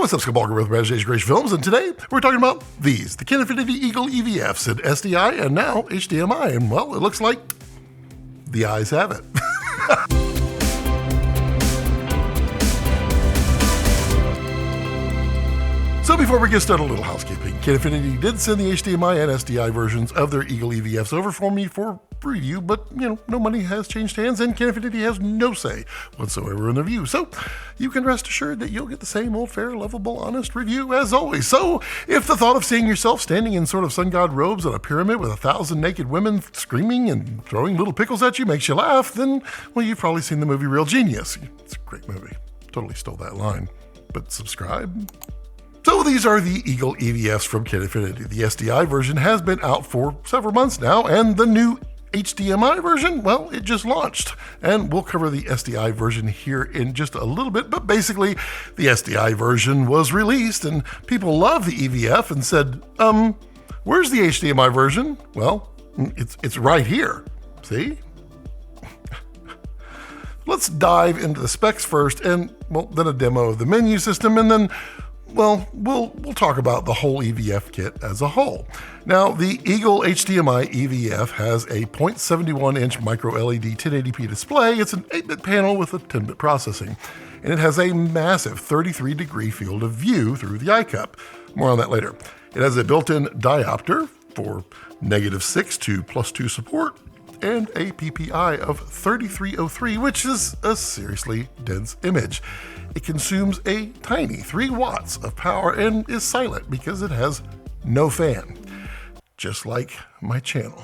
what's up, Skullbalger with Imagination Creation Films, and today we're talking about these, the Kinefinity Eagle EVFs and SDI, and now HDMI, and well, it looks like the eyes have it. So before we get started, a little housekeeping. Kinefinity did send the HDMI and SDI versions of their Eagle EVFs over for me for review, but no money has changed hands, and Kinefinity has no say whatsoever in the review. So you can rest assured that you'll get the same old, fair, lovable, honest review as always. So if the thought of seeing yourself standing in sort of sun god robes on a pyramid with 1,000 naked women screaming and throwing little pickles at you makes you laugh, then, well, you've probably seen the movie Real Genius. It's a great movie. Totally stole that line. But subscribe? So these are the Eagle EVFs from Kinefinity. The SDI version has been out for several months now, and the new HDMI version, well, it just launched. And we'll cover the SDI version here in just a little bit, but basically the SDI version was released and people loved the EVF and said, where's the HDMI version? Well, it's right here. See? Let's dive into the specs first, and well, then a demo of the menu system, and then well, we'll talk about the whole EVF kit as a whole. Now, the Eagle HDMI EVF has a 0.71-inch micro LED 1080p display. It's an 8-bit panel with a 10-bit processing, and it has a massive 33-degree field of view through the eye cup. More on that later. It has a built-in diopter for -6 to +2 support, and a PPI of 3303, which is a seriously dense image. It consumes a tiny 3 watts of power and is silent because it has no fan, just like my channel.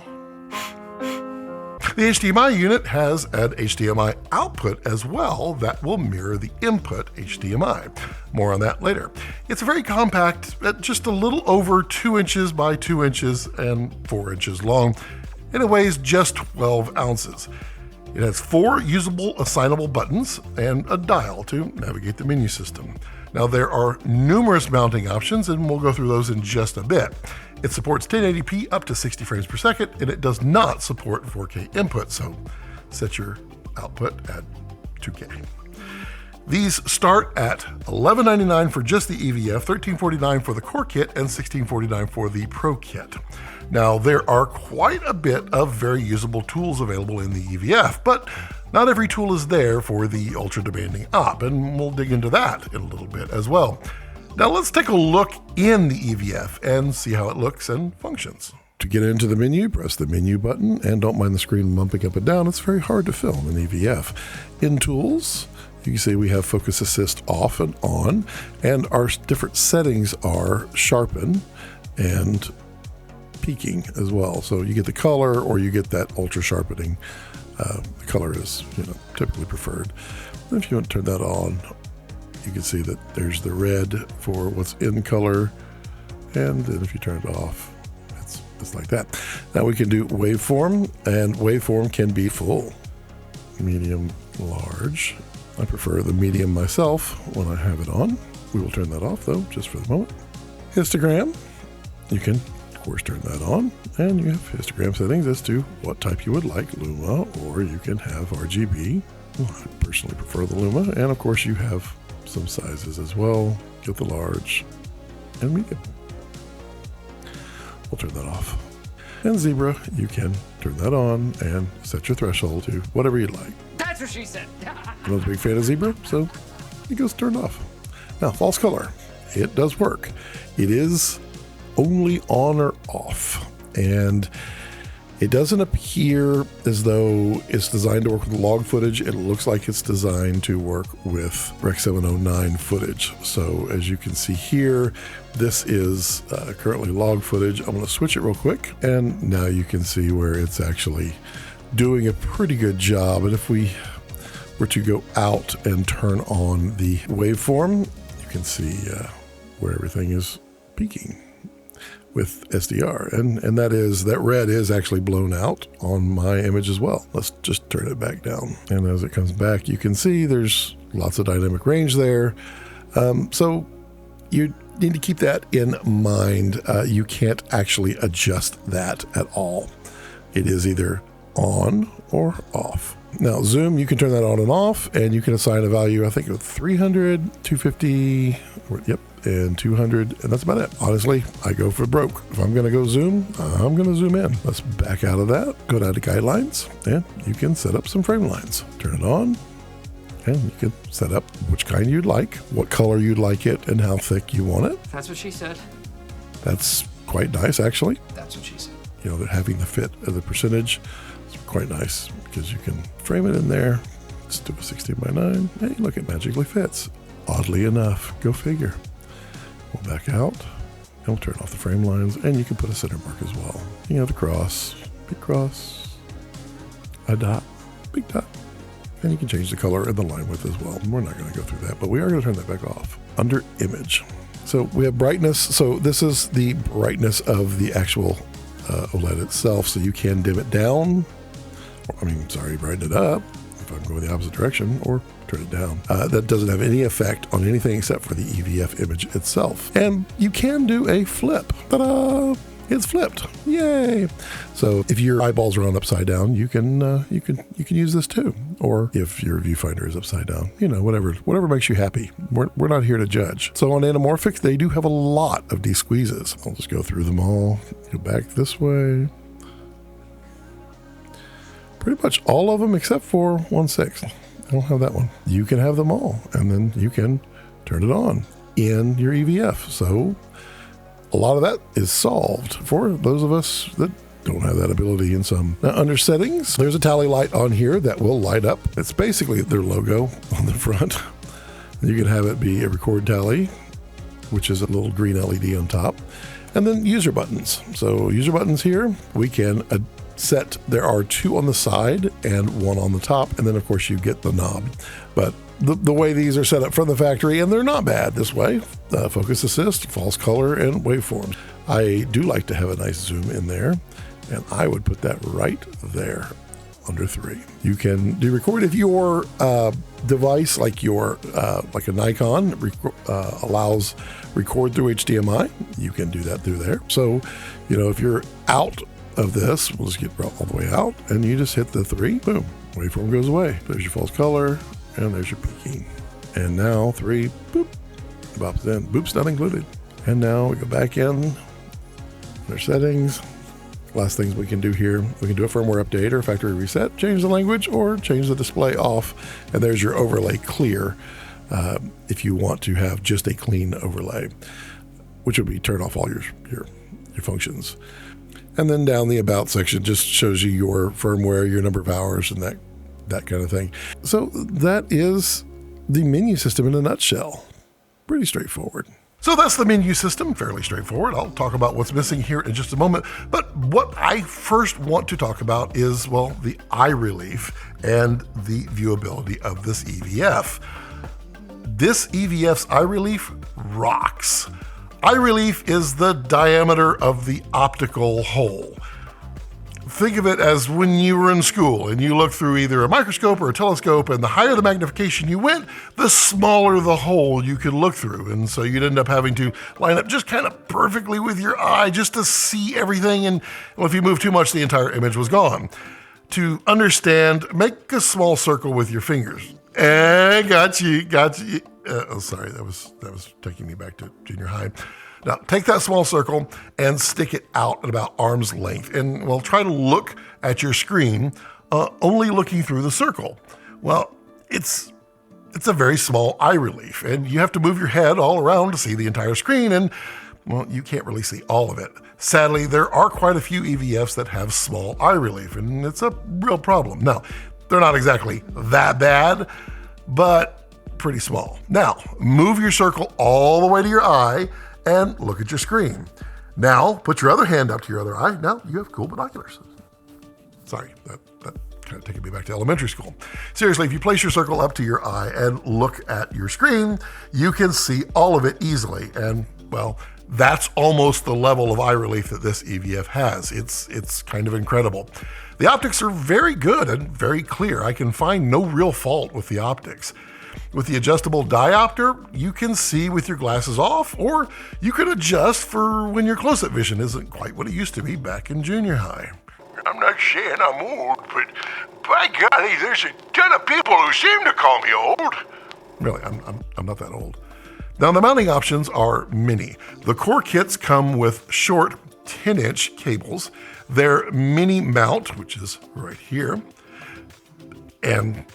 The HDMI unit has an HDMI output as well that will mirror the input HDMI. More on that later. It's very compact, at just a little over 2 inches by 2 inches and 4 inches long, and it weighs just 12 ounces. It has 4 usable assignable buttons and a dial to navigate the menu system. Now, there are numerous mounting options, and we'll go through those in just a bit. It supports 1080p up to 60 frames per second, and it does not support 4K input, so set your output at 2K. These start at $11.99 for just the EVF, $13.49 for the core kit, and $16.49 for the Pro kit. Now, there are quite a bit of very usable tools available in the EVF, but not every tool is there for the ultra-demanding op, and we'll dig into that in a little bit as well. Now, let's take a look in the EVF and see how it looks and functions. To get into the menu, press the menu button, and don't mind the screen bumping up and down. It's very hard to film in EVF. In Tools, you can see we have Focus Assist off and on, and our different settings are Sharpen and Peaking as well. So you get the color or you get that ultra sharpening. The color is typically preferred. And if you want to turn that on, you can see that there's the red for what's in color, and then if you turn it off, it's like that. Now we can do waveform, and waveform can be full, medium, large. I prefer the medium myself when I have it on. We will turn that off though, just for the moment. Histogram, you can of course turn that on, and you have histogram settings as to what type you would like, Luma, or you can have RGB. Well, I personally prefer the Luma, and of course you have some sizes as well. Get the large and medium. We'll turn that off. And Zebra, you can turn that on and set your threshold to whatever you'd like. That's what she said. I'm not a big fan of Zebra, so it goes turned off. Now, false color. It does work. It is only on or off, and it doesn't appear as though it's designed to work with log footage. It looks like it's designed to work with Rec. 709 footage. So as you can see here, this is currently log footage. I'm going to switch it real quick, and now you can see where it's actually doing a pretty good job. And if we were to go out and turn on the waveform, you can see where everything is peaking with SDR, and that red is actually blown out on my image as well. Let's just turn it back down, and as it comes back, you can see there's lots of dynamic range there. So you need to keep that in mind. You can't actually adjust that at all. It is either on or off. Now zoom, you can turn that on and off, and you can assign a value, I think of 300, 250, yep, and 200, and that's about it. Honestly, I go for broke. If I'm gonna go zoom, I'm gonna zoom in. Let's back out of that, go down to guidelines, and you can set up some frame lines. Turn it on, and you can set up which kind you'd like, what color you'd like it, and how thick you want it. That's what she said. That's quite nice, actually. That's what she said. You know, having the fit of the percentage is quite nice because you can frame it in there. Let's do a 16:9. Hey, look, it magically fits. Oddly enough, go figure. We'll back out, and we'll turn off the frame lines, and you can put a center mark as well. You have the cross, big cross, a dot, big dot, and you can change the color and the line width as well. We're not going to go through that, but we are going to turn that back off. Under image. So we have brightness. So this is the brightness of the actual OLED itself. So you can dim it down, brighten it up if I'm going the opposite direction, or turn it down. That doesn't have any effect on anything except for the EVF image itself. And you can do a flip. Ta-da! It's flipped. Yay! So if your eyeballs are on upside down, you can use this too. Or if your viewfinder is upside down, you know, whatever makes you happy. We're not here to judge. So on anamorphic, they do have a lot of de-squeezes. I'll just go through them all. Go back this way. Pretty much all of them except for 1/6. I don't have that one. You can have them all, and then you can turn it on in your EVF. So a lot of that is solved for those of us that don't have that ability in some. Now, under settings, there's a tally light on here that will light up. It's basically their logo on the front. You can have it be a record tally, which is a little green LED on top. And then user buttons. So user buttons here, we can set, there are 2 on the side and 1 on the top. And then of course you get the knob. But the way these are set up from the factory, and they're not bad this way, focus assist, false color, and waveforms. I do like to have a nice zoom in there, and I would put that right there under 3. You can do record if your device, like a Nikon, allows record through HDMI. You can do that through there. So, you know, if you're out of this, we'll just get all the way out, and you just hit the 3, boom, waveform goes away. There's your false color, and there's your peaking. And now 3, boop, bops in, boops not included. And now we go back in, their settings. Last things we can do here, we can do a firmware update or factory reset, change the language, or change the display off. And there's your overlay clear if you want to have just a clean overlay, which would be turn off all your functions. And then down the about section just shows you your firmware, your number of hours, and that kind of thing. So that is the menu system in a nutshell. Pretty straightforward. So that's the menu system, fairly straightforward. I'll talk about what's missing here in just a moment. But what I first want to talk about is, well, the eye relief and the viewability of this EVF. This EVF's eye relief rocks. Eye relief is the diameter of the optical hole. Think of it as when you were in school and you looked through either a microscope or a telescope, and the higher the magnification you went, the smaller the hole you could look through. And so you'd end up having to line up just kind of perfectly with your eye just to see everything. And well, if you move too much, the entire image was gone. To understand, make a small circle with your fingers. Got you. Sorry, that was taking me back to junior high. Now, take that small circle and stick it out at about arm's length, and well, try to look at your screen, only looking through the circle. Well, it's a very small eye relief, and you have to move your head all around to see the entire screen, and well, you can't really see all of it. Sadly, there are quite a few EVFs that have small eye relief, and it's a real problem. Now, they're not exactly that bad, but pretty small. Now, move your circle all the way to your eye and look at your screen. Now, put your other hand up to your other eye. Now you have cool binoculars. Sorry, that kind of taking me back to elementary school. Seriously, if you place your circle up to your eye and look at your screen, you can see all of it easily. And well, that's almost the level of eye relief that this EVF has. It's kind of incredible. The optics are very good and very clear. I can find no real fault with the optics. With the adjustable diopter, you can see with your glasses off, or you can adjust for when your close-up vision isn't quite what it used to be back in junior high. I'm not saying I'm old, but by golly, there's a ton of people who seem to call me old. Really, I'm not that old. Now, the mounting options are many. The core kits come with short 10-inch cables, their mini mount, which is right here, and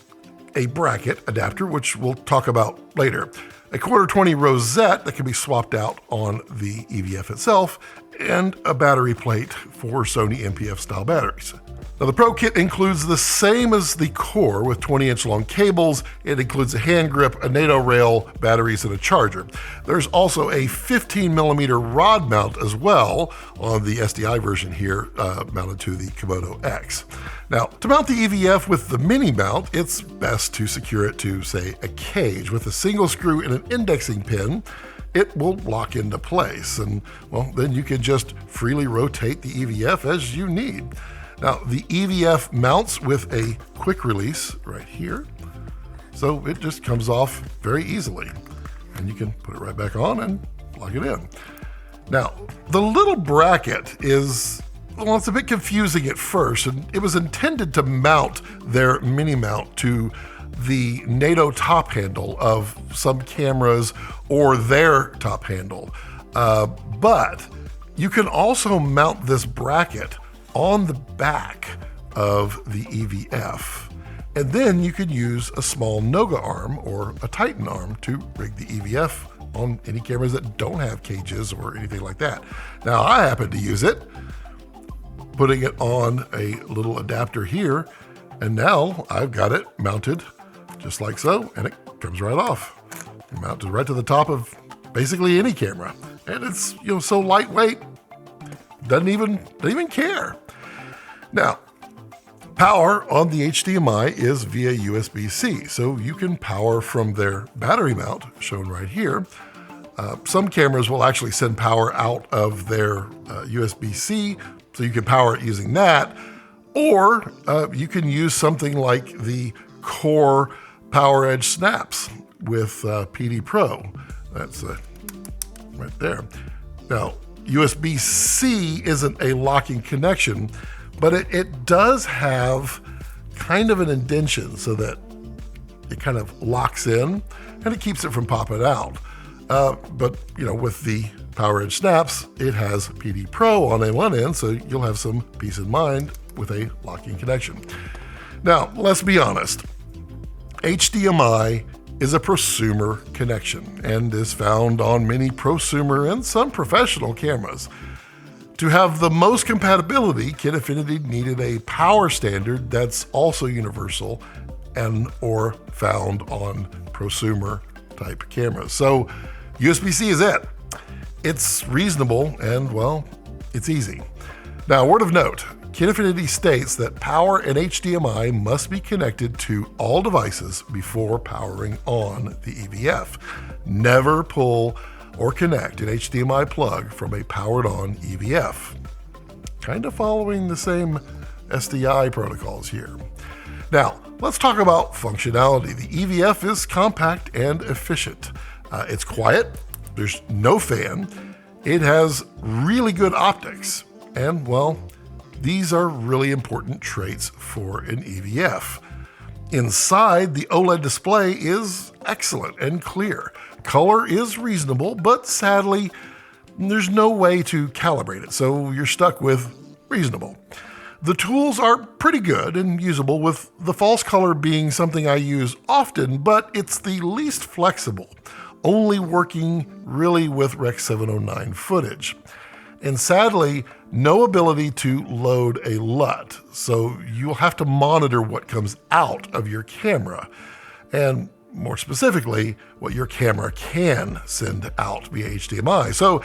a bracket adapter, which we'll talk about later. A 1/4-20 rosette that can be swapped out on the EVF itself, and a battery plate for Sony MPF style batteries. Now, the Pro Kit includes the same as the core with 20-inch long cables. It includes a hand grip, a NATO rail, batteries, and a charger. There's also a 15mm rod mount as well on the SDI version here, mounted to the Komodo X. Now, to mount the EVF with the mini mount, it's best to secure it to, say, a cage. With a single screw and an indexing pin, it will lock into place, and, well, then you can just freely rotate the EVF as you need. Now, the EVF mounts with a quick release right here, so it just comes off very easily, and you can put it right back on and plug it in. Now, the little bracket is, well, it's a bit confusing at first, and it was intended to mount their mini mount to the NATO top handle of some cameras or their top handle, but you can also mount this bracket on the back of the EVF. And then you could use a small Noga arm or a Titan arm to rig the EVF on any cameras that don't have cages or anything like that. Now, I happen to use it, putting it on a little adapter here, and now I've got it mounted just like so, and it comes right off. You mount it right to the top of basically any camera. And it's, so lightweight, doesn't even care. Now, power on the HDMI is via USB-C, so you can power from their battery mount, shown right here. Some cameras will actually send power out of their USB-C, so you can power it using that, or you can use something like the Core Power Edge snaps with PD Pro. That's right there. Now, USB-C isn't a locking connection, but it does have kind of an indentation so that it kind of locks in and it keeps it from popping out. But with the Power Edge snaps, it has PD Pro on one end, so you'll have some peace of mind with a locking connection. Now, let's be honest. HDMI is a prosumer connection and is found on many prosumer and some professional cameras. To have the most compatibility, Kinefinity needed a power standard that's also universal and or found on prosumer type cameras. So USB-C is it. It's reasonable and, well, it's easy. Now, word of note, Kinefinity states that power and HDMI must be connected to all devices before powering on the EVF. Never pull or connect an HDMI plug from a powered-on EVF. Kind of following the same SDI protocols here. Now, let's talk about functionality. The EVF is compact and efficient. It's quiet, there's no fan, it has really good optics, and, well, these are really important traits for an EVF. Inside, the OLED display is excellent and clear. Color is reasonable, but sadly, there's no way to calibrate it, so you're stuck with reasonable. The tools are pretty good and usable, with the false color being something I use often, but it's the least flexible, only working really with Rec. 709 footage. And sadly, no ability to load a LUT, so you'll have to monitor what comes out of your camera, and more specifically, what your camera can send out via HDMI. So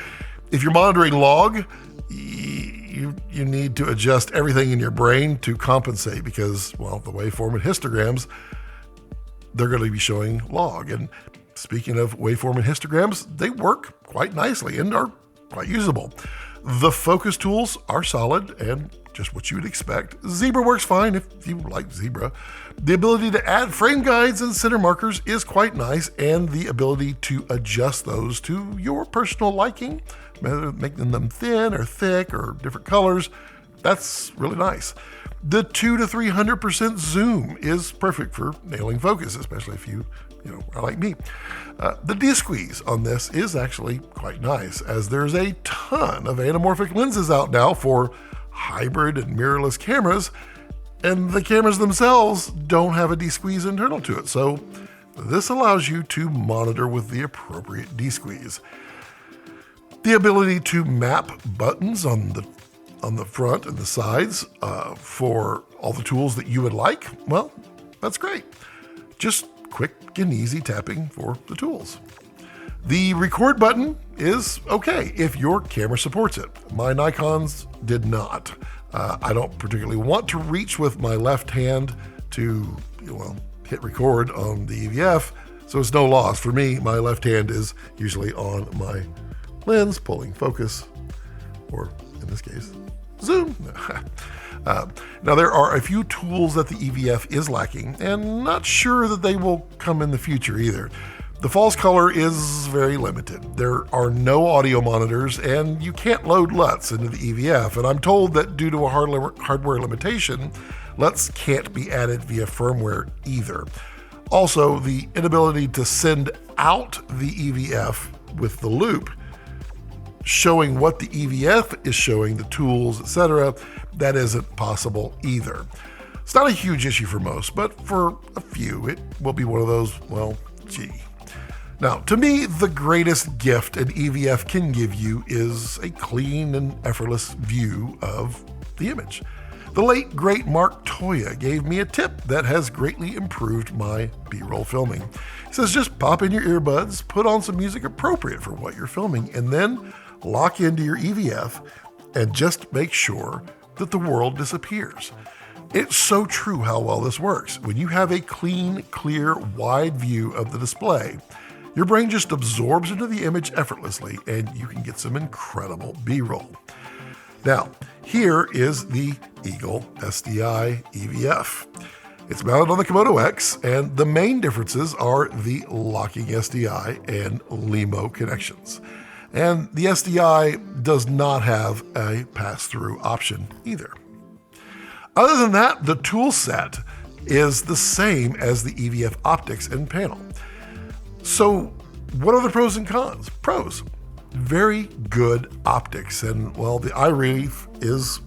if you're monitoring log, you need to adjust everything in your brain to compensate because, well, the waveform and histograms, they're going to be showing log. And speaking of waveform and histograms, they work quite nicely and are quite usable. The focus tools are solid and just what you would expect. Zebra works fine if you like Zebra. The ability to add frame guides and center markers is quite nice, and the ability to adjust those to your personal liking, making them thin or thick or different colors, That's really nice. The 200 to 300% zoom is perfect for nailing focus, especially if you are like me. The D-squeeze on this is actually quite nice, as there's a ton of anamorphic lenses out now for hybrid and mirrorless cameras, and the cameras themselves don't have a D-squeeze internal to it, so this allows you to monitor with the appropriate D-squeeze. The ability to map buttons on the front and the sides for all the tools that you would like, well, that's great. Just quick and easy tapping for the tools. The record button is okay if your camera supports it. My Nikon's did not. I don't particularly want to reach with my left hand to hit record on the EVF, so it's no loss. For me, my left hand is usually on my lens, pulling focus, or in this case, zoom. Now, there are a few tools that the EVF is lacking, and not sure that they will come in the future either. The false color is very limited. There are no audio monitors, and you can't load LUTs into the EVF, and I'm told that due to a hardware limitation, LUTs can't be added via firmware either. Also, the inability to send out the EVF with the loop, showing what the EVF is showing, the tools, etc., that isn't possible either. It's not a huge issue for most, but for a few, it will be one of those, well, gee. Now, to me, the greatest gift an EVF can give you is a clean and effortless view of the image. The late, great Mark Toya gave me a tip that has greatly improved my B-roll filming. He says, just pop in your earbuds, put on some music appropriate for what you're filming, and then lock into your EVF and just make sure that the world disappears. It's so true how well this works. When you have a clean, clear, wide view of the display, your brain just absorbs into the image effortlessly, and you can get some incredible B-roll. Now, here is the Eagle SDI EVF. It's mounted on the Komodo X, and the main differences are the locking SDI and LEMO connections. And the SDI does not have a pass-through option either. Other than that, the tool set is the same as the EVF optics and panel. So what are the pros and cons? Pros, very good optics. And well, the eye relief it's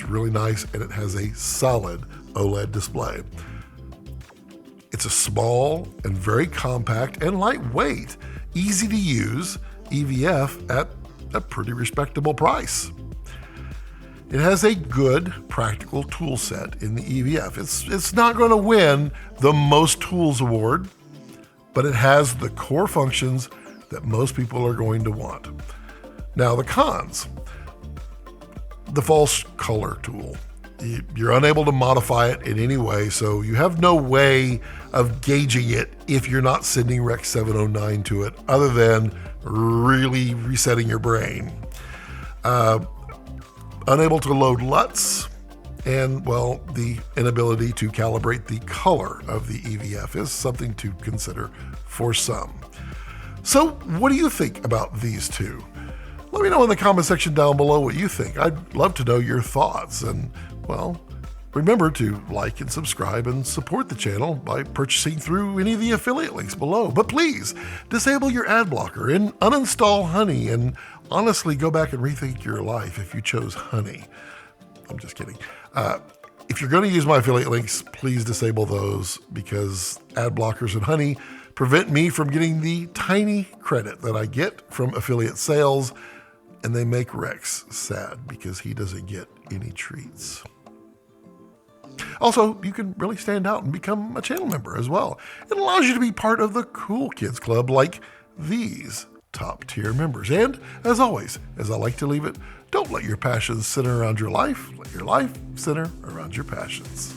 really nice, and it has a solid OLED display. It's a small and very compact and lightweight, easy to use EVF at a pretty respectable price. It has a good practical tool set in the EVF. It's not going to win the most tools award, but it has the core functions that most people are going to want. Now, the cons. The false color tool. You're unable to modify it in any way, so you have no way of gauging it if you're not sending Rec 709 to it, other than really resetting your brain. Unable to load LUTs, and well, the inability to calibrate the color of the EVF is something to consider for some. So what do you think about these two? Let me know in the comment section down below what you think. I'd love to know your thoughts. And well, remember to like and subscribe and support the channel by purchasing through any of the affiliate links below. But please disable your ad blocker and uninstall Honey, and honestly go back and rethink your life if you chose Honey. I'm just kidding. If you're going to use my affiliate links, please disable those, because ad blockers and Honey prevent me from getting the tiny credit that I get from affiliate sales, and they make Rex sad because he doesn't get any treats. Also, you can really stand out and become a channel member as well. It allows you to be part of the cool kids club like these top tier members. And as always, as I like to leave it, don't let your passions center around your life. Let your life center around your passions.